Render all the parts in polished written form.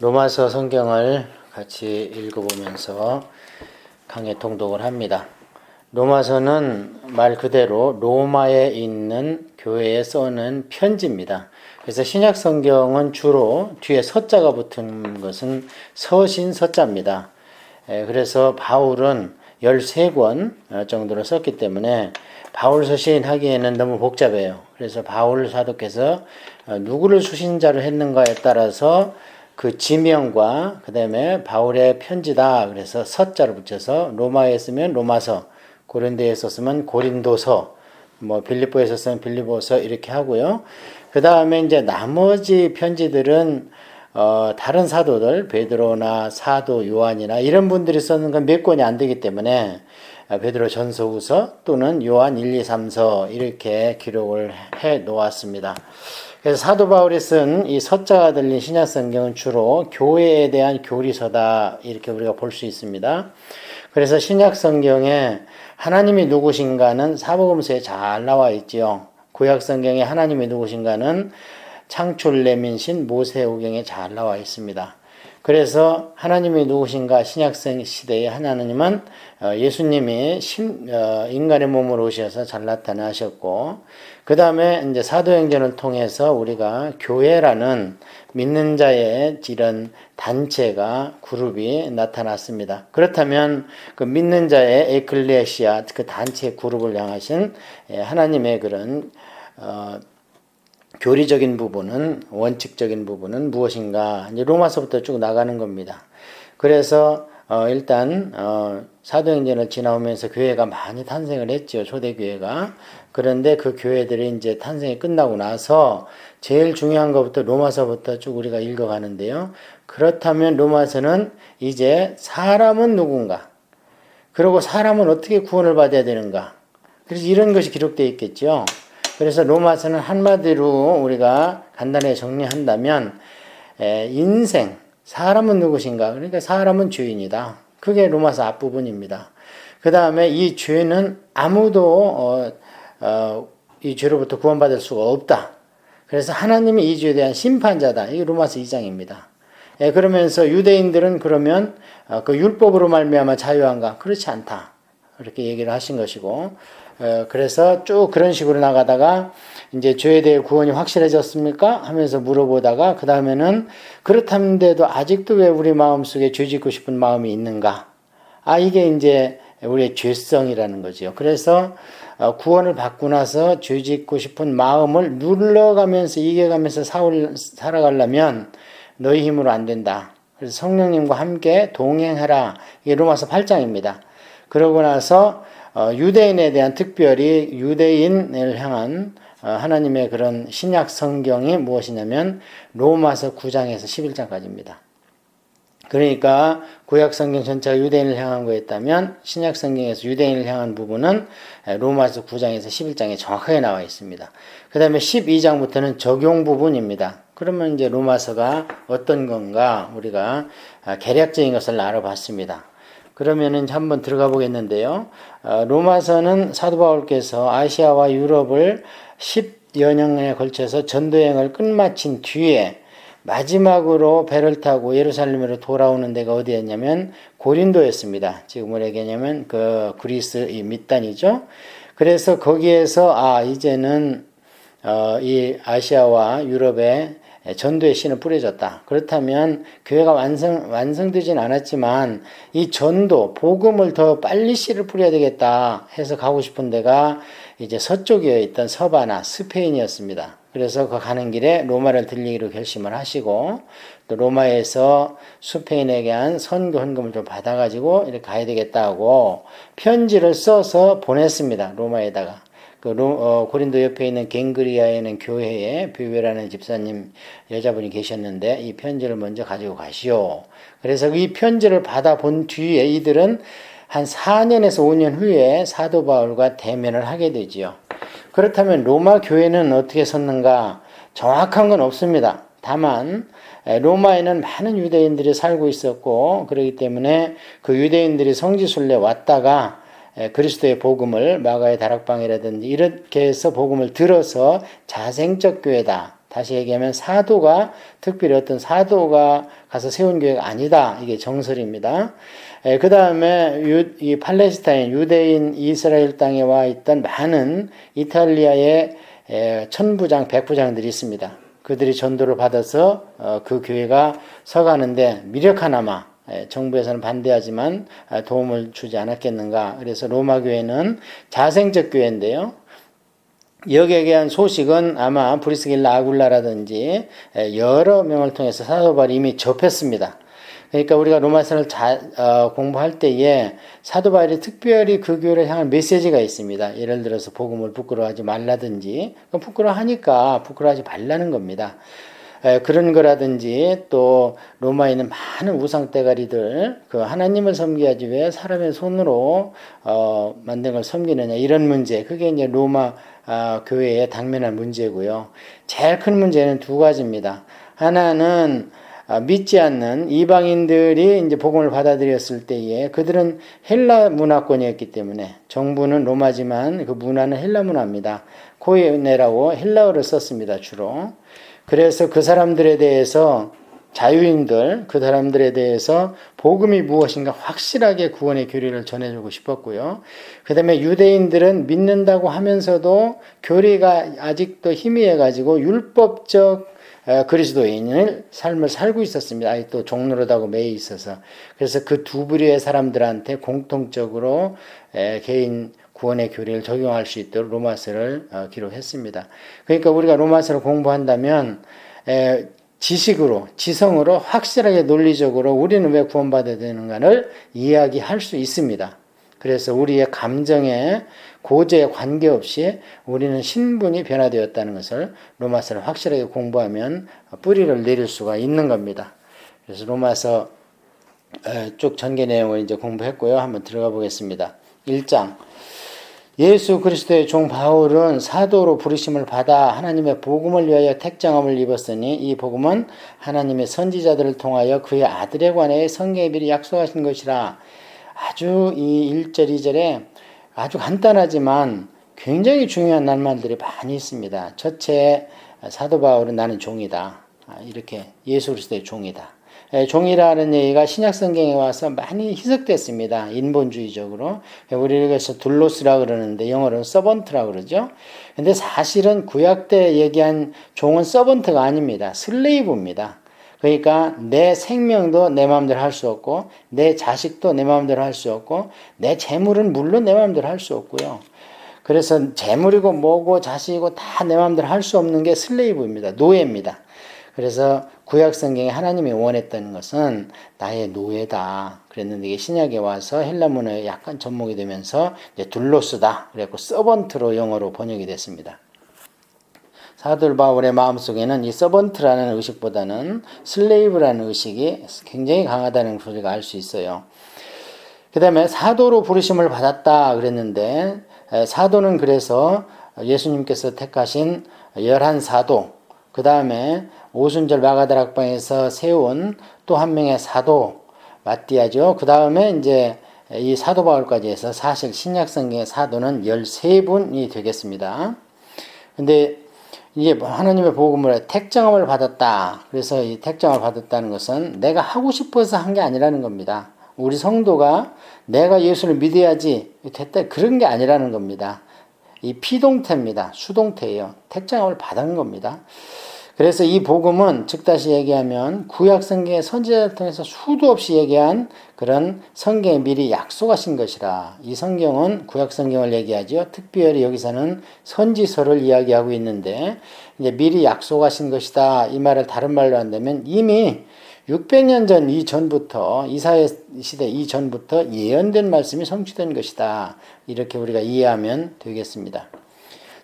로마서 성경을 같이 읽어보면서 강해 통독을 합니다. 로마서는 말 그대로 로마에 있는 교회에 써는 편지입니다. 그래서 신약 성경은 주로 뒤에 서자가 붙은 것은 서신 서자입니다. 그래서 바울은 13권 정도로 썼기 때문에 바울 서신 하기에는 너무 복잡해요. 그래서 바울 사도께서 누구를 수신자로 했는가에 따라서 그 지명과 그 다음에 바울의 편지다. 그래서 서자를 붙여서 로마에 쓰면 로마서, 고린도에 썼으면 고린도서, 빌립보에 썼으면 빌립보서 이렇게 하고요. 그 다음에 이제 나머지 편지들은 다른 사도들, 베드로나 사도 요한이나 이런 분들이 썼는 건 몇 권이 안 되기 때문에 베드로 전서후서 또는 요한 1, 2, 3서 이렇게 기록을 해 놓았습니다. 그래서 사도 바울이 쓴 이 서자가 들린 신약 성경은 주로 교회에 대한 교리서다 이렇게 우리가 볼 수 있습니다. 그래서 신약 성경에 하나님이 누구신가는 사복음서에 잘 나와 있지요. 구약 성경에 하나님이 누구신가는 창출 레민신 모세오경에 잘 나와 있습니다. 그래서 하나님이 누구신가 신약성 시대의 하나님은 예수님이 인간의 몸으로 오셔서 잘 나타나셨고, 그 다음에 이제 사도행전을 통해서 우리가 교회라는 믿는 자의 이런 단체가 그룹이 나타났습니다. 그렇다면 그 믿는 자의 에클레시아 그 단체 그룹을 향하신 하나님의 그런 교리적인 부분은 원칙적인 부분은 무엇인가 이제 로마서부터 쭉 나가는 겁니다. 그래서 일단 사도행전을 지나오면서 교회가 많이 탄생을 했죠. 초대교회가. 그런데 그 교회들이 이제 탄생이 끝나고 나서 제일 중요한 것부터 로마서부터 쭉 우리가 읽어가는데요. 그렇다면 로마서는 이제 사람은 누군가, 그리고 사람은 어떻게 구원을 받아야 되는가, 그래서 이런 것이 기록되어 있겠죠. 그래서 로마서는 한마디로 우리가 간단하게 정리한다면 인생, 사람은 누구신가? 그러니까 사람은 죄인이다. 그게 로마서 앞부분입니다. 그 다음에 이 죄는 아무도 이 죄로부터 구원받을 수가 없다. 그래서 하나님이 이 죄에 대한 심판자다. 이게 로마서 2장입니다. 그러면서 유대인들은 그러면 그 율법으로 말미암아 자유한가? 그렇지 않다. 이렇게 얘기를 하신 것이고, 그래서 쭉 그런 식으로 나가다가 이제 죄에 대해 구원이 확실해졌습니까? 하면서 물어보다가 그 다음에는 그렇다는데도 아직도 왜 우리 마음속에 죄 짓고 싶은 마음이 있는가? 이게 이제 우리의 죄성이라는 거죠. 그래서 구원을 받고 나서 죄 짓고 싶은 마음을 눌러가면서 이겨가면서 살아가려면 너희 힘으로 안 된다. 그래서 성령님과 함께 동행하라. 이게 로마서 8장입니다. 그러고 나서 유대인에 대한 특별히 유대인을 향한 하나님의 그런 신약 성경이 무엇이냐면 로마서 9장에서 11장까지입니다. 그러니까 구약 성경 전체가 유대인을 향한 거였다면 신약 성경에서 유대인을 향한 부분은 로마서 9장에서 11장에 정확하게 나와 있습니다. 그 다음에 12장부터는 적용 부분입니다. 그러면 이제 로마서가 어떤 건가 우리가 개략적인 것을 알아봤습니다. 그러면은 한번 들어가 보겠는데요. 로마서는 사도 바울께서 아시아와 유럽을 10여 년에 걸쳐서 전도여행을 끝마친 뒤에 마지막으로 배를 타고 예루살렘으로 돌아오는 데가 어디였냐면 고린도였습니다. 지금 우리 얘기하냐면 그 그리스 이 밑단이죠. 그래서 거기에서 이제는 이 아시아와 유럽에 전도의 씨는 뿌려졌다. 그렇다면 교회가 완성되진 않았지만 이 전도, 복음을 더 빨리 씨를 뿌려야 되겠다 해서 가고 싶은 데가 이제 서쪽에 있던 서바나, 스페인이었습니다. 그래서 그 가는 길에 로마를 들리기로 결심을 하시고 또 로마에서 스페인에게 한 선교 헌금을 좀 받아가지고 이렇게 가야 되겠다고 편지를 써서 보냈습니다. 로마에다가. 고린도 옆에 있는 갱그리아에는 교회에 뷰베라는 집사님 여자분이 계셨는데 이 편지를 먼저 가지고 가시오. 그래서 이 편지를 받아본 뒤에 이들은 한 4년에서 5년 후에 사도 바울과 대면을 하게 되지요. 그렇다면 로마 교회는 어떻게 섰는가? 정확한 건 없습니다. 다만 로마에는 많은 유대인들이 살고 있었고 그렇기 때문에 그 유대인들이 성지순례 왔다가 그리스도의 복음을 마가의 다락방이라든지 이렇게 해서 복음을 들어서 자생적 교회다. 다시 얘기하면 사도가 특별히 어떤 사도가 가서 세운 교회가 아니다. 이게 정설입니다. 그 다음에 이 팔레스타인 유대인 이스라엘 땅에 와 있던 많은 이탈리아의 천부장 백부장들이 있습니다. 그들이 전도를 받아서 그 교회가 서가는데 미력하나마 정부에서는 반대하지만 도움을 주지 않았겠는가. 그래서 로마 교회는 자생적 교회인데요. 여기에 대한 소식은 아마 브리스길라 아굴라라든지 여러 명을 통해서 사도 바울이 이미 접했습니다. 그러니까 우리가 로마서를 공부할 때에 사도 바울이 특별히 그 교회를 향한 메시지가 있습니다. 예를 들어서 복음을 부끄러워하지 말라든지, 부끄러워하니까 부끄러워하지 말라는 겁니다. 그런 거라든지 또 로마에 있는 많은 우상 대가리들 그 하나님을 섬기기 위해 사람의 손으로 만든 걸 섬기느냐 이런 문제, 그게 이제 로마 교회의 당면한 문제고요. 제일 큰 문제는 두 가지입니다. 하나는 믿지 않는 이방인들이 이제 복음을 받아들였을 때에 그들은 헬라 문화권이었기 때문에 정부는 로마지만 그 문화는 헬라 문화입니다. 코에네라고 헬라어를 썼습니다, 주로. 그래서 그 사람들에 대해서 자유인들, 그 사람들에 대해서 복음이 무엇인가 확실하게 구원의 교리를 전해주고 싶었고요. 그 다음에 유대인들은 믿는다고 하면서도 교리가 아직도 희미해가지고 율법적 그리스도인의 삶을 살고 있었습니다. 아직도 종노릇하고 매여 있어서. 그래서 그 두 부류의 사람들한테 공통적으로 개인 구원의 교리를 적용할 수 있도록 로마서를 기록했습니다. 그러니까 우리가 로마서를 공부한다면 지식으로, 지성으로 확실하게 논리적으로 우리는 왜 구원받아야 되는가를 이야기할 수 있습니다. 그래서 우리의 감정에 고제에 관계없이 우리는 신분이 변화되었다는 것을 로마서를 확실하게 공부하면 뿌리를 내릴 수가 있는 겁니다. 그래서 로마서 쭉 전개 내용을 이제 공부했고요. 한번 들어가 보겠습니다. 1장. 예수 그리스도의 종 바울은 사도로 부르심을 받아 하나님의 복음을 위하여 택정함을 입었으니 이 복음은 하나님의 선지자들을 통하여 그의 아들에 관해 성경에 미리 약속하신 것이라. 아주 이 1절 2절에 아주 간단하지만 굉장히 중요한 낱말들이 많이 있습니다. 첫째, 사도 바울은 나는 종이다. 이렇게 예수 그리스도의 종이다. 종이라는 얘기가 신약 성경에 와서 많이 희석됐습니다. 인본주의적으로. 우리가 그래서 둘로스라 그러는데 영어로는 서번트라 그러죠. 근데 사실은 구약 때 얘기한 종은 서번트가 아닙니다. 슬레이브입니다. 그러니까 내 생명도 내 마음대로 할 수 없고 내 자식도 내 마음대로 할 수 없고 내 재물은 물론 내 마음대로 할 수 없고요. 그래서 재물이고 뭐고 자식이고 다 내 마음대로 할 수 없는 게 슬레이브입니다. 노예입니다. 그래서 구약 성경에 하나님이 원했던 것은 나의 노예다. 그랬는데 이게 신약에 와서 헬라 문화에 약간 접목이 되면서 이제 둘로스다. 그래갖고 서번트로 영어로 번역이 됐습니다. 사도 바울의 마음속에는 이 서번트라는 의식보다는 슬레이브라는 의식이 굉장히 강하다는 소리가 알 수 있어요. 그 다음에 사도로 부르심을 받았다 그랬는데 사도는 그래서 예수님께서 택하신 11사도, 그 다음에 오순절 마가다락방에서 세운 또 한 명의 사도 마띠아죠. 그 다음에 이제 이 사도 바울까지 해서 사실 신약 성경의 사도는 13분이 되겠습니다. 근데 이게 하나님의 복음을 택정함을 받았다. 그래서 이 택정을 받았다는 것은 내가 하고 싶어서 한 게 아니라는 겁니다. 우리 성도가 내가 예수를 믿어야지 됐다 그런 게 아니라는 겁니다. 이 피동태입니다. 수동태예요. 택정함을 받은 겁니다. 그래서 이 복음은 즉 다시 얘기하면 구약 성경의 선지자를 통해서 수도 없이 얘기한 그런 성경에 미리 약속하신 것이라. 이 성경은 구약 성경을 얘기하죠. 특별히 여기서는 선지서를 이야기하고 있는데 이제 미리 약속하신 것이다. 이 말을 다른 말로 한다면 이미 600년 전 이전부터 이사야 시대 이전부터 예언된 말씀이 성취된 것이다. 이렇게 우리가 이해하면 되겠습니다.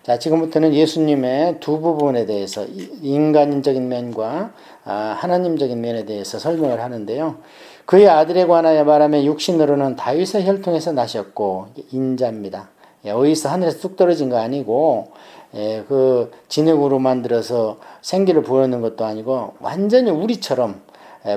자, 지금부터는 예수님의 두 부분에 대해서 인간적인 면과 하나님적인 면에 대해서 설명을 하는데요. 그의 아들에 관하여 말하면 육신으로는 다윗의 혈통에서 나셨고 인자입니다. 어디서 하늘에서 뚝 떨어진 거 아니고 그 진흙으로 만들어서 생기를 부어넣는 것도 아니고 완전히 우리처럼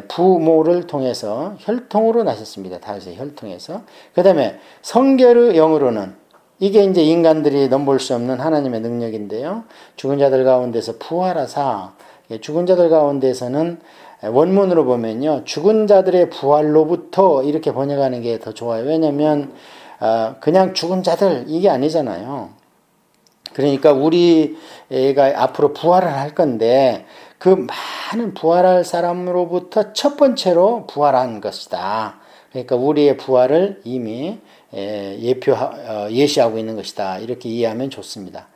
부모를 통해서 혈통으로 나셨습니다. 다윗의 혈통에서. 그 다음에 성결의 영으로는 이게 이제 인간들이 넘볼 수 없는 하나님의 능력인데요. 죽은 자들 가운데서 부활하사, 죽은 자들 가운데서는 원문으로 보면요, 죽은 자들의 부활로부터 이렇게 번역하는 게 더 좋아요. 왜냐하면 그냥 죽은 자들 이게 아니잖아요. 그러니까 우리가 앞으로 부활을 할 건데 그 많은 부활할 사람으로부터 첫 번째로 부활한 것이다. 그러니까 우리의 부활을 이미 예시하고 있는 것이다. 이렇게 이해하면 좋습니다.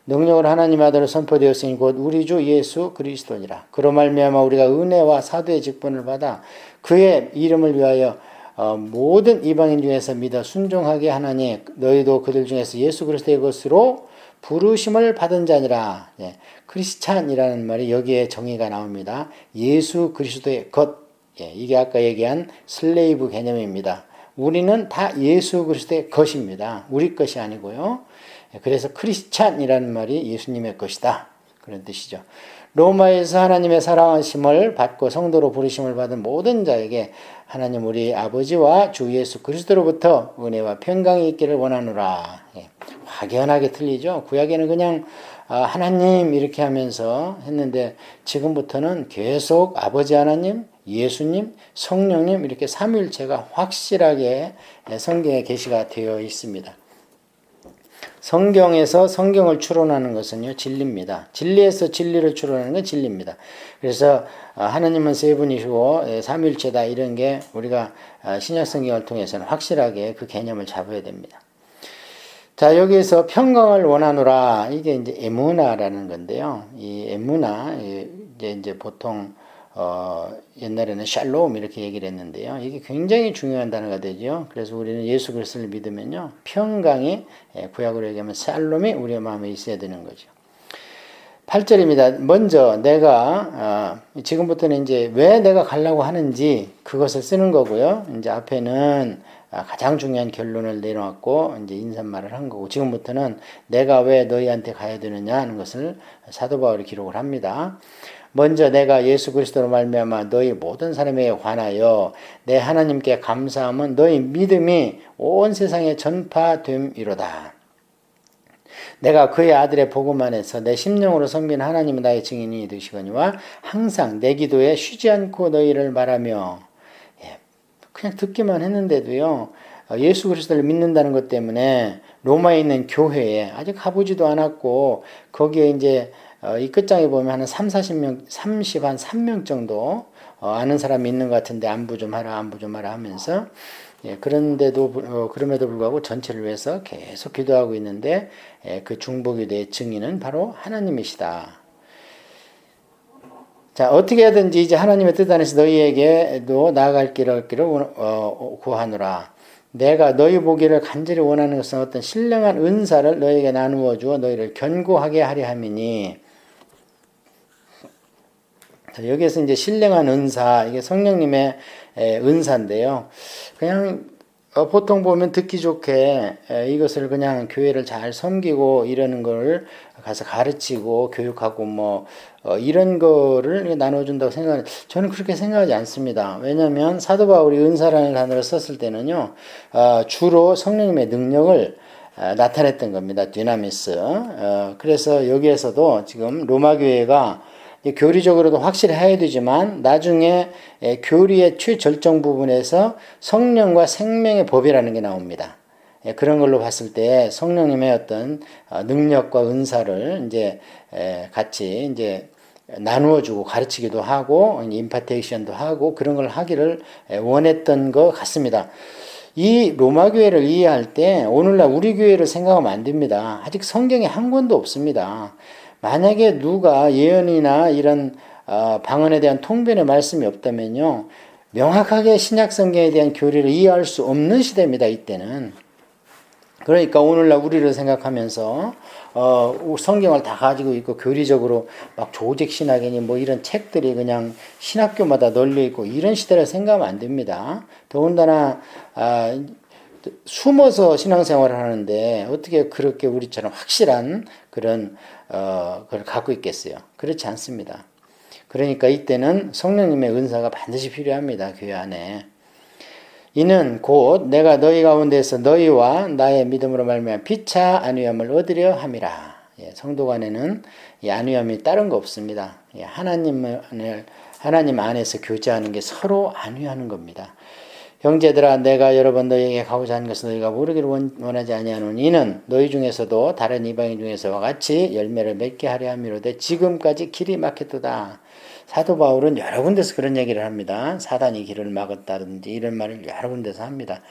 능력을 하나님 아들로 선포되었으니 곧 우리 주 예수 그리스도니라. 그로 말미암아 우리가 은혜와 사도의 직분을 받아 그의 이름을 위하여 모든 이방인 중에서 믿어 순종하게 하나니 너희도 그들 중에서 예수 그리스도의 것으로 부르심을 받은 자니라. 크리스찬이라는 말이 여기에 정의가 나옵니다. 예수 그리스도의 것. 이게 아까 얘기한 슬레이브 개념입니다. 우리는 다 예수 그리스도의 것입니다. 우리 것이 아니고요. 그래서 크리스찬이라는 말이 예수님의 것이다. 그런 뜻이죠. 로마에서 하나님의 사랑하심을 받고 성도로 부르심을 받은 모든 자에게 하나님 우리 아버지와 주 예수 그리스도로부터 은혜와 평강이 있기를 원하노라. 확연하게 틀리죠. 구약에는 그냥 하나님 이렇게 하면서 했는데 지금부터는 계속 아버지 하나님, 예수님, 성령님 이렇게 삼위일체가 확실하게 성경에 계시가 되어 있습니다. 성경에서 성경을 추론하는 것은요, 진리입니다. 진리에서 진리를 추론하는 건 진리입니다. 그래서 하나님은 세 분이시고 삼위일체다 이런 게 우리가 신약 성경을 통해서는 확실하게 그 개념을 잡아야 됩니다. 자, 여기에서 평강을 원하노라. 이게 이제 에무나라는 건데요. 이 에무나, 이제 보통, 옛날에는 샬롬 이렇게 얘기를 했는데요. 이게 굉장히 중요한 단어가 되죠. 그래서 우리는 예수 그리스도를 믿으면요. 평강이, 구약으로 얘기하면 샬롬이 우리의 마음에 있어야 되는 거죠. 8절입니다. 먼저 내가, 지금부터는 이제 왜 내가 가려고 하는지 그것을 쓰는 거고요. 이제 앞에는 가장 중요한 결론을 내놓았고 이제 인사말을 한 거고 지금부터는 내가 왜 너희한테 가야 되느냐 하는 것을 사도 바울이 기록을 합니다. 먼저 내가 예수 그리스도로 말미암아 너희 모든 사람에게 관하여 내 하나님께 감사함은 너희 믿음이 온 세상에 전파됨이로다. 내가 그의 아들의 복음 안에서 내 심령으로 섬긴 하나님은 나의 증인이 되시거니와 항상 내 기도에 쉬지 않고 너희를 말하며 그냥 듣기만 했는데도요. 예수 그리스도를 믿는다는 것 때문에 로마에 있는 교회에 아직 가보지도 않았고 거기에 이제 이 끝장에 보면 한 30명, 3명 정도 아는 사람이 있는 것 같은데 안부 좀 하라 하면서 그런데도 그럼에도 불구하고 전체를 위해서 계속 기도하고 있는데 그 중보기도의 증인은 바로 하나님이시다. 자, 어떻게 하든지 이제 하나님의 뜻 안에서 너희에게도 나아갈 길을 구하노라. 내가 너희 보기를 간절히 원하는 것은 어떤 신령한 은사를 너희에게 나누어 주어 너희를 견고하게 하려 함이니. 자, 여기에서 이제 신령한 은사, 이게 성령님의 은사인데요. 그냥 보통 보면 듣기 좋게 이것을 그냥 교회를 잘 섬기고 이러는 걸 가서 가르치고 교육하고 이런 거를 나눠준다고 생각하는, 저는 그렇게 생각하지 않습니다. 왜냐하면 사도 바울이 은사라는 단어를 썼을 때는요, 주로 성령님의 능력을 나타냈던 겁니다. 디나미스. 그래서 여기에서도 지금 로마 교회가 교리적으로도 확실히 해야 되지만 나중에 교리의 최절정 부분에서 성령과 생명의 법이라는 게 나옵니다. 그런 걸로 봤을 때 성령님의 어떤 능력과 은사를 이제 같이 이제 나누어주고 가르치기도 하고 임파테이션도 하고 그런 걸 하기를 원했던 것 같습니다. 이 로마 교회를 이해할 때 오늘날 우리 교회를 생각하면 안 됩니다. 아직 성경에 한 권도 없습니다. 만약에 누가 예언이나 이런 방언에 대한 통변의 말씀이 없다면요, 명확하게 신약 성경에 대한 교리를 이해할 수 없는 시대입니다. 이때는. 그러니까 오늘날 우리를 생각하면서 성경을 다 가지고 있고 교리적으로 막 조직 신학이니 이런 책들이 그냥 신학교마다 널려 있고 이런 시대를 생각하면 안 됩니다. 더군다나 숨어서 신앙생활을 하는데 어떻게 그렇게 우리처럼 확실한 그런 걸 갖고 있겠어요? 그렇지 않습니다. 그러니까 이때는 성령님의 은사가 반드시 필요합니다. 교회 안에. 이는 곧 내가 너희 가운데서 너희와 나의 믿음으로 말미암아 피차 안위함을 얻으려 함이라. 예, 성도 간에는 이 안위함이 다른 거 없습니다. 예, 하나님 안에서 교제하는 게 서로 안위하는 겁니다. 형제들아, 내가 여러 번 너희에게 가고자 하는 것은 너희가 모르기를 원하지 아니하노니 이는 너희 중에서도 다른 이방인 중에서와 같이 열매를 맺게 하려 함이로되 지금까지 길이 막혔도다. 사도 바울은 여러 군데서 그런 얘기를 합니다. 사단이 길을 막았다든지 이런 말을 여러 군데서 합니다.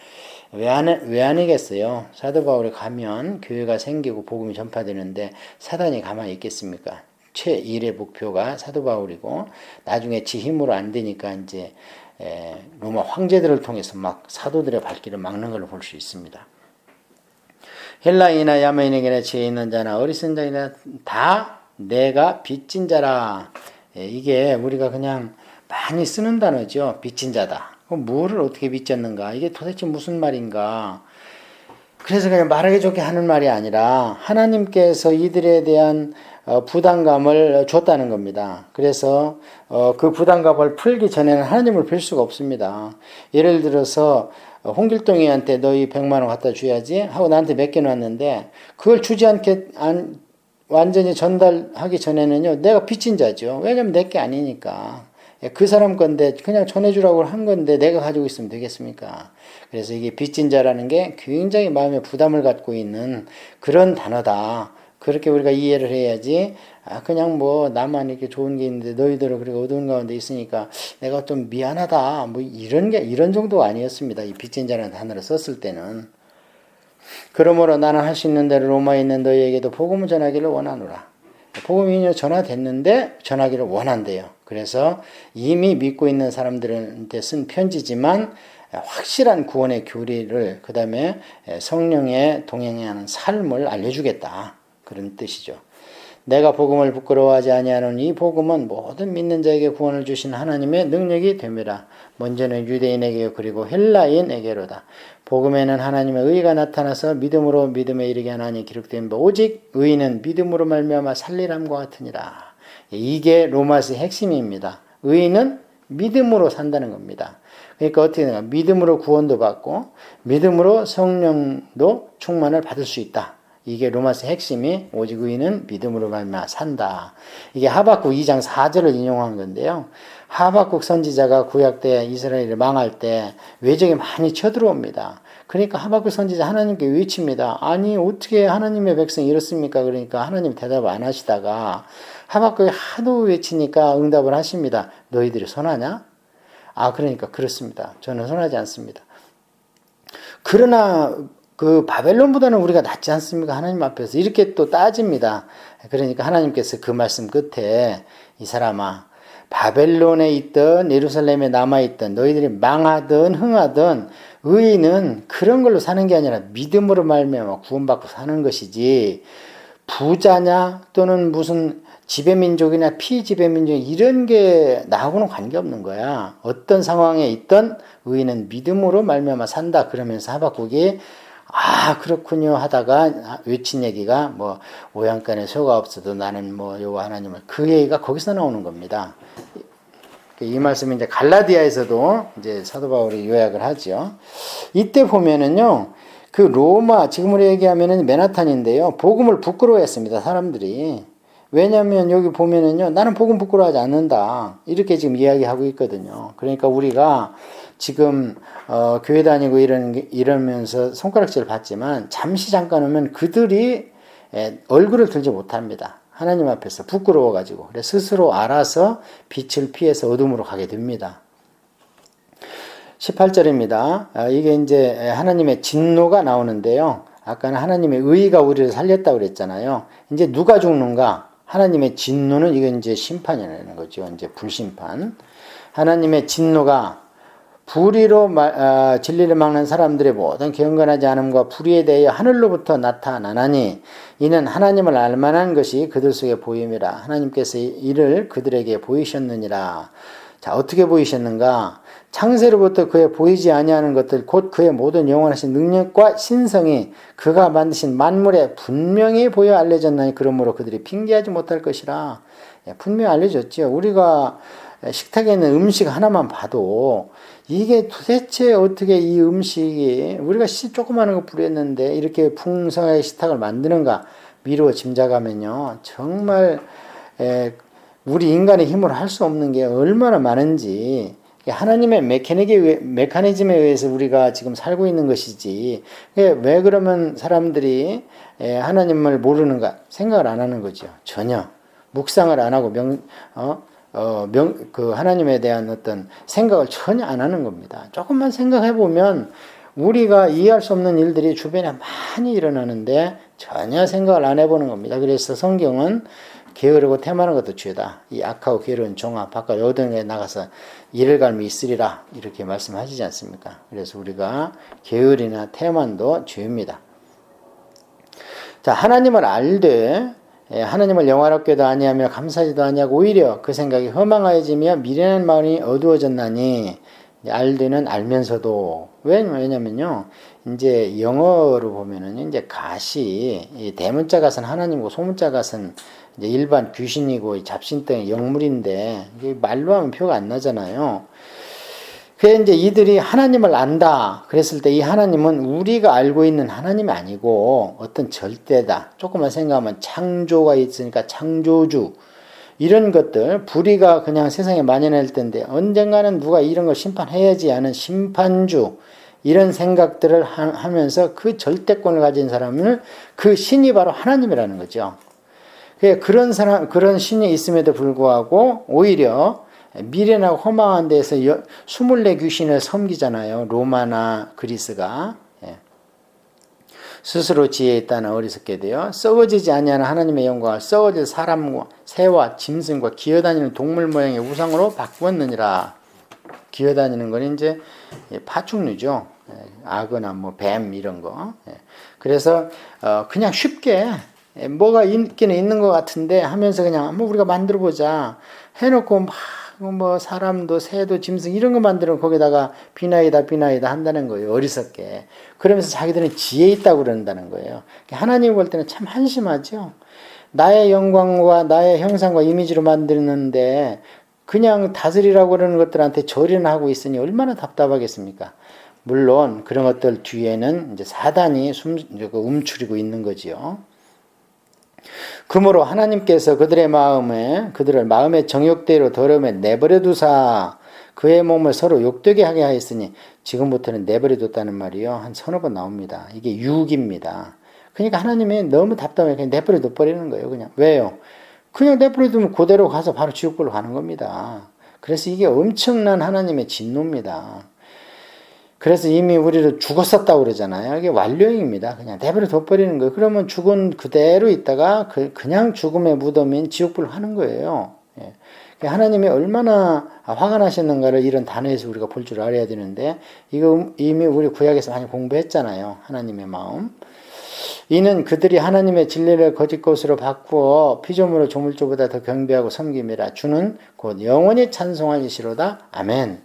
왜 아니겠어요? 사도 바울이 가면 교회가 생기고 복음이 전파되는데 사단이 가만히 있겠습니까? 최일의 목표가 사도 바울이고 나중에 지 힘으로 안 되니까 이제 로마 황제들을 통해서 막 사도들의 발길을 막는 걸 볼 수 있습니다. 헬라인이나 야메인에게나 지혜 있는 자나 어리석은 자이나 다 내가 빚진 자라. 이게 우리가 그냥 많이 쓰는 단어죠. 빚진 자다. 그럼 뭐를 어떻게 빚졌는가? 이게 도대체 무슨 말인가? 그래서 그냥 말하기 좋게 하는 말이 아니라 하나님께서 이들에 대한 부담감을 줬다는 겁니다. 그래서 그 부담감을 풀기 전에는 하나님을 뵐 수가 없습니다. 예를 들어서 홍길동이한테 너희 100만 원 갖다 줘야지 하고 나한테 맡겨놨는데 그걸 주지 완전히 전달하기 전에는요, 내가 빚진 자죠. 왜냐면 내게 아니니까. 그 사람 건데 그냥 전해주라고 한 건데 내가 가지고 있으면 되겠습니까? 그래서 이게 빚진 자라는 게 굉장히 마음에 부담을 갖고 있는 그런 단어다. 그렇게 우리가 이해를 해야지, 그냥 뭐 나만 이렇게 좋은 게 있는데 너희들은 그렇게 어두운 가운데 있으니까 내가 좀 미안하다. 뭐 이런 정도가 아니었습니다. 이 빚진 자라는 단어를 썼을 때는. 그러므로 나는 할 수 있는 대로 로마에 있는 너희에게도 복음을 전하기를 원하노라. 복음이 전화됐는데 전하기를 원한대요. 그래서 이미 믿고 있는 사람들한테 쓴 편지지만 확실한 구원의 교리를, 그 다음에 성령의 동행하는 삶을 알려주겠다. 그런 뜻이죠. 내가 복음을 부끄러워하지 아니하는 이 복음은 모든 믿는 자에게 구원을 주신 하나님의 능력이 됨이라. 먼저는 유대인에게 그리고 헬라인에게로다. 복음에는 하나님의 의가 나타나서 믿음으로 믿음에 이르게 하나니 기록된 바 오직 의인은 믿음으로 말미암아 살리람과 같으니라. 이게 로마서의 핵심입니다. 의인은 믿음으로 산다는 겁니다. 그러니까 어떻게 되나? 믿음으로 구원도 받고 믿음으로 성령도 충만을 받을 수 있다. 이게 로마서 핵심이 오직 의인은 믿음으로 말미암아 산다. 이게 하박국 2장 4절을 인용한 건데요. 하박국 선지자가 구약 때 이스라엘을 망할 때 외적이 많이 쳐들어옵니다. 그러니까 하박국 선지자 하나님께 외칩니다. 아니 어떻게 하나님의 백성이 이렇습니까? 그러니까 하나님 대답 안 하시다가 하박국이 하도 외치니까 응답을 하십니다. 너희들이 선하냐? 그러니까 그렇습니다. 저는 선하지 않습니다. 그러나 그 바벨론보다는 우리가 낫지 않습니까? 하나님 앞에서 이렇게 또 따집니다. 그러니까 하나님께서 그 말씀 끝에 이 사람아, 바벨론에 있던 예루살렘에 남아있던 너희들이 망하든 흥하든 의인은 그런 걸로 사는 게 아니라 믿음으로 말미암아 구원받고 사는 것이지, 부자냐 또는 무슨 지배민족이나 피지배민족 이런 게 나하고는 관계없는 거야. 어떤 상황에 있던 의인은 믿음으로 말미암아 산다. 그러면서 하박국이 그렇군요 하다가 외친 얘기가 뭐 오양간에 소가 없어도 나는 뭐 여호와 하나님을, 그 얘기가 거기서 나오는 겁니다. 이 말씀이 이제 갈라디아에서도 이제 사도 바울이 요약을 하죠. 이때 보면은요, 그 로마, 지금으로 얘기하면은 맨하탄인데요, 복음을 부끄러워했습니다, 사람들이. 왜냐하면 여기 보면은요, 나는 복음 부끄러워하지 않는다, 이렇게 지금 이야기하고 있거든요. 그러니까 우리가 지금 교회 다니고 이러면서 손가락질 받지만 잠깐 오면 그들이 얼굴을 들지 못합니다. 하나님 앞에서 부끄러워가지고. 그래서 스스로 알아서 빛을 피해서 어둠으로 가게 됩니다. 18절입니다. 이게 이제 하나님의 진노가 나오는데요. 아까는 하나님의 의가 우리를 살렸다고 그랬잖아요. 이제 누가 죽는가? 하나님의 진노는 이건 이제 심판이라는 거죠. 이제 불심판. 하나님의 진노가 불의로 진리를 막는 사람들의 모든 경건하지 않음과 불의에 대해 하늘로부터 나타나나니 이는 하나님을 알만한 것이 그들 속에 보임이라. 하나님께서 이를 그들에게 보이셨느니라. 자, 어떻게 보이셨는가? 창세로부터 그의 보이지 아니하는 것들 곧 그의 모든 영원하신 능력과 신성이 그가 만드신 만물에 분명히 보여 알려졌나니 그러므로 그들이 핑계하지 못할 것이라. 분명히 알려졌죠. 우리가 식탁에 있는 음식 하나만 봐도 이게 도대체 어떻게 이 음식이 우리가 씨 조그마한 거 뿌렸는데 이렇게 풍성하게 식탁을 만드는가 미루어 짐작하면요. 정말 우리 인간의 힘으로 할 수 없는 게 얼마나 많은지 하나님의 메커니즘에 의해서 우리가 지금 살고 있는 것이지 왜 그러면 사람들이 하나님을 모르는가 생각을 안 하는 거죠. 전혀 묵상을 안 하고 그 하나님에 대한 어떤 생각을 전혀 안 하는 겁니다. 조금만 생각해 보면 우리가 이해할 수 없는 일들이 주변에 많이 일어나는데 전혀 생각을 안 해보는 겁니다. 그래서 성경은 게으르고 태만한 것도 죄다. 이 악하고 게으른 종아 바깥 어둠에 나가서 이를 갈미 있으리라 이렇게 말씀하시지 않습니까? 그래서 우리가 게으리나 태만도 죄입니다. 자, 하나님을 알되 하나님을 영화롭게도 아니하며 감사하지도 아니하고 오히려 그 생각이 허망하여지며 미련한 마음이 어두워졌나니 알되는 알면서도 왜냐면요 이제 영어로 보면은 이제 갓이 대문자 갓은 하나님이고 소문자 갓은 이제 일반 귀신이고 잡신덩이 영물인데 이게 말로 하면 표가 안 나잖아요. 그래서 이제 이들이 하나님을 안다 그랬을 때 이 하나님은 우리가 알고 있는 하나님이 아니고 어떤 절대다. 조금만 생각하면 창조가 있으니까 창조주 이런 것들 불의가 그냥 세상에 만연할 텐데 언젠가는 누가 이런 걸 심판해야지 하는 심판주 이런 생각들을 하면서 그 절대권을 가진 사람을 그 신이 바로 하나님이라는 거죠. 그런 신이 있음에도 불구하고 오히려 미련하고 허망한 데서 24귀신을 섬기잖아요. 로마나 그리스가. 스스로 지혜 있다는 어리석게 되어 썩어지지 아니하는 하나님의 영광을 썩어질 사람과 새와 짐승과 기어다니는 동물 모양의 우상으로 바꾸었느니라. 기어다니는 건 이제 파충류죠. 악어나 뭐 뱀 이런 거. 그래서 그냥 쉽게 뭐가 있기는 있는 것 같은데 하면서 그냥 한번 우리가 만들어 보자 해놓고 막 뭐 사람도 새도 짐승 이런 거 만들면 거기다가 비나이다 한다는 거예요. 어리석게. 그러면서 자기들은 지혜 있다고 그런다는 거예요. 하나님 볼 때는 참 한심하죠. 나의 영광과 나의 형상과 이미지로 만드는데 그냥 다스리라고 그러는 것들한테 절이나 하고 있으니 얼마나 답답하겠습니까? 물론 그런 것들 뒤에는 이제 사단이 움츠리고 있는 거지요. 그러므로 하나님께서 그들을 마음의 정욕대로 더러움에 내버려 두사 그의 몸을 서로 욕되게 하게 하였으니 지금부터는 내버려 뒀다는 말이요 한 서너 번 나옵니다. 이게 유기입니다. 그러니까 하나님이 너무 답답해 그냥 내버려 둬버리는 거예요. 그냥 왜요? 그냥 내버려 두면 그대로 가서 바로 지옥불로 가는 겁니다. 그래서 이게 엄청난 하나님의 진노입니다. 그래서 이미 우리를 죽었었다고 그러잖아요. 이게 완료형입니다. 그냥 내버려 둬버리는 거예요. 그러면 죽은 그대로 있다가 그냥 죽음의 무덤인 지옥불을 하는 거예요. 하나님이 얼마나 화가 나셨는가를 이런 단어에서 우리가 볼 줄 알아야 되는데 이거 이미 우리 구약에서 많이 공부했잖아요. 하나님의 마음. 이는 그들이 하나님의 진리를 거짓것으로 바꾸어 피조물을 조물주보다 더 경배하고 섬김이라. 주는 곧 영원히 찬송하시리로다. 아멘.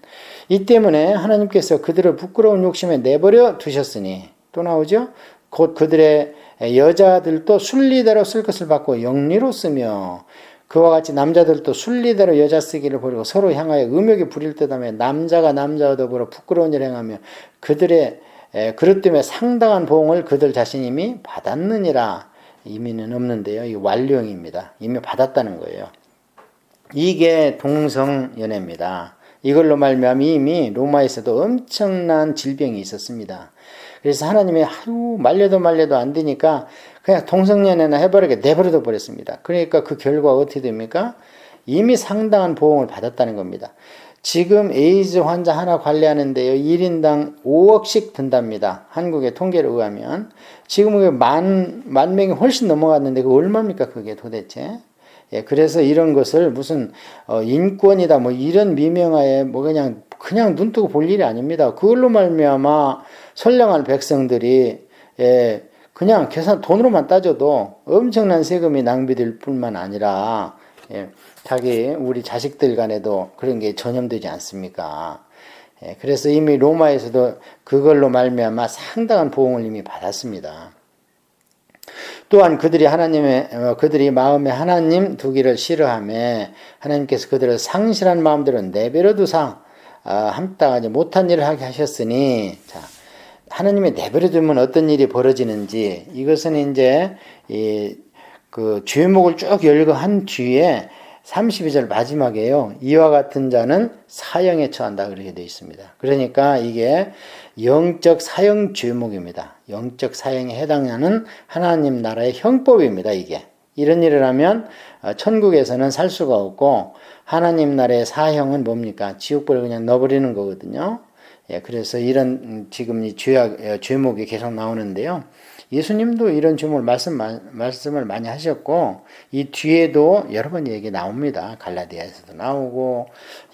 이 때문에 하나님께서 그들을 부끄러운 욕심에 내버려 두셨으니 또 나오죠. 곧 그들의 여자들도 순리대로 쓸 것을 받고 영리로 쓰며 그와 같이 남자들도 순리대로 여자 쓰기를 버리고 서로 향하여 음욕이 부릴 듯하며 남자가 남자와 더불어 부끄러운 일을 행하며 그들의 그릇 때문에 상당한 보응을 그들 자신이 이미 받았느니라. 이미는 없는데요. 이 완료형입니다. 이미 받았다는 거예요. 이게 동성연애입니다. 이걸로 말미암아 이미 로마에서도 엄청난 질병이 있었습니다. 그래서 하나님이 말려도 안 되니까 그냥 동성연애나 해버리게 내버려둬 버렸습니다. 그러니까 그 결과가 어떻게 됩니까? 이미 상당한 보험을 받았다는 겁니다. 지금 에이즈 환자 하나 관리하는데요. 1인당 5억씩 든답니다. 한국의 통계에 의하면. 지금 만 명이 훨씬 넘어갔는데 그게 얼마입니까? 그게 도대체. 그래서 이런 것을 무슨 인권이다 뭐 이런 미명하에 뭐 그냥 눈 뜨고 볼 일이 아닙니다. 그걸로 말미암아 선량한 백성들이 그냥 돈으로만 따져도 엄청난 세금이 낭비될 뿐만 아니라 우리 자식들 간에도 그런 게 전염되지 않습니까? 그래서 이미 로마에서도 그걸로 말미암아 상당한 보응을 이미 받았습니다. 또한 그들이 마음에 하나님 두기를 싫어하며 하나님께서 그들을 상실한 마음대로 내버려 두사 합당하지 못한 일을 하게 하셨으니, 자, 하나님이 내버려 두면 어떤 일이 벌어지는지, 이것은 이제 그 죄목을 쭉 열거한 뒤에 32절 마지막에요. 이와 같은 자는 사형에 처한다 그렇게 되어 있습니다. 그러니까 이게 영적 사형 죄목입니다. 영적 사형에 해당하는 하나님 나라의 형법입니다. 이게 이런 일을 하면 천국에서는 살 수가 없고, 하나님 나라의 사형은 뭡니까? 지옥불에 그냥 넣어버리는 거거든요. 예, 그래서 이런 지금 이 죄목이 계속 나오는데요. 예수님도 이런 제목을 말씀을 많이 하셨고, 이 뒤에도 여러 번 얘기 나옵니다. 갈라디아에서도 나오고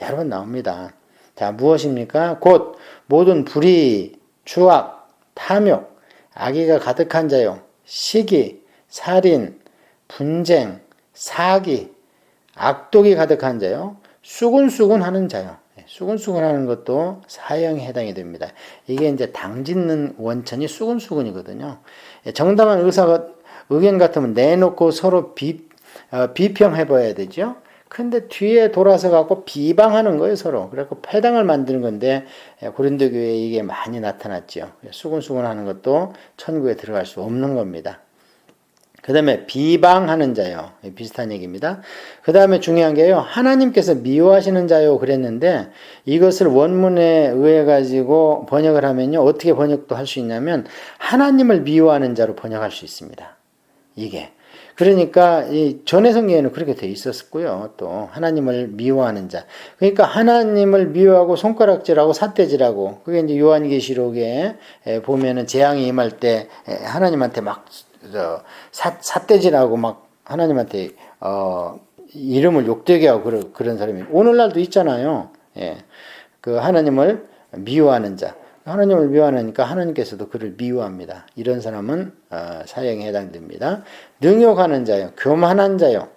여러 번 나옵니다. 자, 무엇입니까? 곧 모든 불의, 추악, 탐욕, 악의가 가득한 자요, 시기, 살인, 분쟁, 사기, 악독이 가득한 자요, 수군수군하는 자요. 수군수군하는 것도 사형에 해당이 됩니다. 이게 이제 당짓는 원천이 수군수군이거든요. 정당한 의견 같으면 내놓고 서로 비평해봐야 되죠. 근데 뒤에 돌아서 갖고 비방하는 거예요, 서로. 그래갖고 패당을 만드는 건데, 고린도 교회에 이게 많이 나타났죠. 수군수군하는 것도 천국에 들어갈 수 없는 겁니다. 그 다음에 비방하는 자요. 비슷한 얘기입니다. 그 다음에 중요한 게요. 하나님께서 미워하시는 자요 그랬는데, 이것을 원문에 의해 가지고 번역을 하면요. 어떻게 번역도 할 수 있냐면 하나님을 미워하는 자로 번역할 수 있습니다. 이게. 그러니까 이 전의 성경에는 그렇게 돼 있었고요. 또 하나님을 미워하는 자. 그러니까 하나님을 미워하고 손가락질하고 삿대질하고, 그게 이제 요한계시록에 보면은 재앙이 임할 때 하나님한테 막 삿대질하고 막 하나님한테 이름을 욕되게 하고 그런 사람이 오늘날도 있잖아요. 예. 그 하나님을 미워하는 자. 하나님을 미워하니까 하나님께서도 그를 미워합니다. 이런 사람은 사형에 해당됩니다. 능욕하는 자요, 교만한 자요,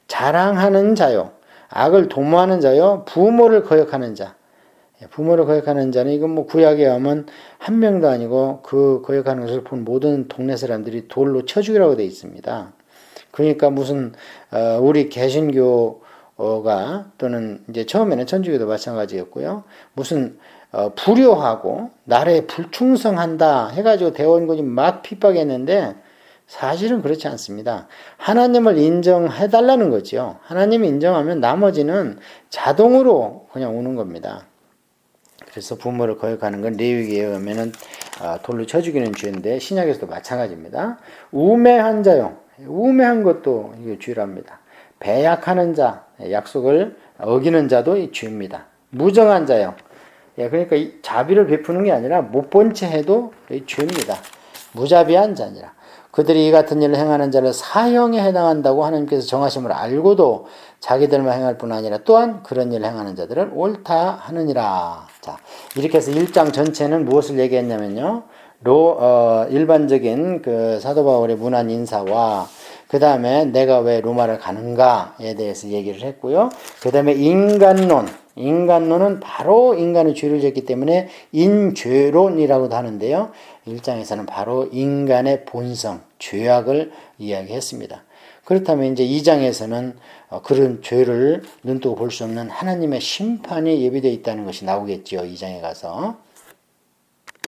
자랑하는 자요, 악을 도모하는 자요, 부모를 거역하는 자. 부모를 거역하는 자는, 이건 뭐 구약에 하면 한 명도 아니고 그 거역하는 것을 본 모든 동네 사람들이 돌로 쳐 죽이라고 되어 있습니다. 그러니까 무슨 우리 개신교가 또는 이제 처음에는 천주교도 마찬가지였고요. 무슨 불효하고 나라에 불충성한다 해가지고 대원군이 막 핍박했는데, 사실은 그렇지 않습니다. 하나님을 인정해달라는 거죠. 하나님이 인정하면 나머지는 자동으로 그냥 오는 겁니다. 그래서 부모를 거역하는 건 레위기에 의하면은 돌로 쳐 죽이는 죄인데, 신약에서도 마찬가지입니다. 우매한 자요. 우매한 것도 이게 죄랍니다. 배약하는 자, 약속을 어기는 자도 이 죄입니다. 무정한 자요. 그러니까 이 자비를 베푸는 게 아니라 못 본 채 해도 이 죄입니다. 무자비한 자니라. 그들이 이 같은 일을 행하는 자를 사형에 해당한다고 하나님께서 정하심을 알고도 자기들만 행할 뿐 아니라 또한 그런 일을 행하는 자들을 옳다 하느니라. 자, 이렇게 해서 1장 전체는 무엇을 얘기했냐면요. 일반적인 그 사도 바울의 문안 인사와, 그 다음에 내가 왜 로마를 가는가에 대해서 얘기를 했고요. 그 다음에 인간론은 바로 인간의 죄를 졌기 때문에 인죄론이라고도 하는데요. 1장에서는 바로 인간의 본성, 죄악을 이야기했습니다. 그렇다면 이제 2장에서는 그런 죄를 눈뜨고 볼 수 없는 하나님의 심판이 예비되어 있다는 것이 나오겠죠. 2장에 가서.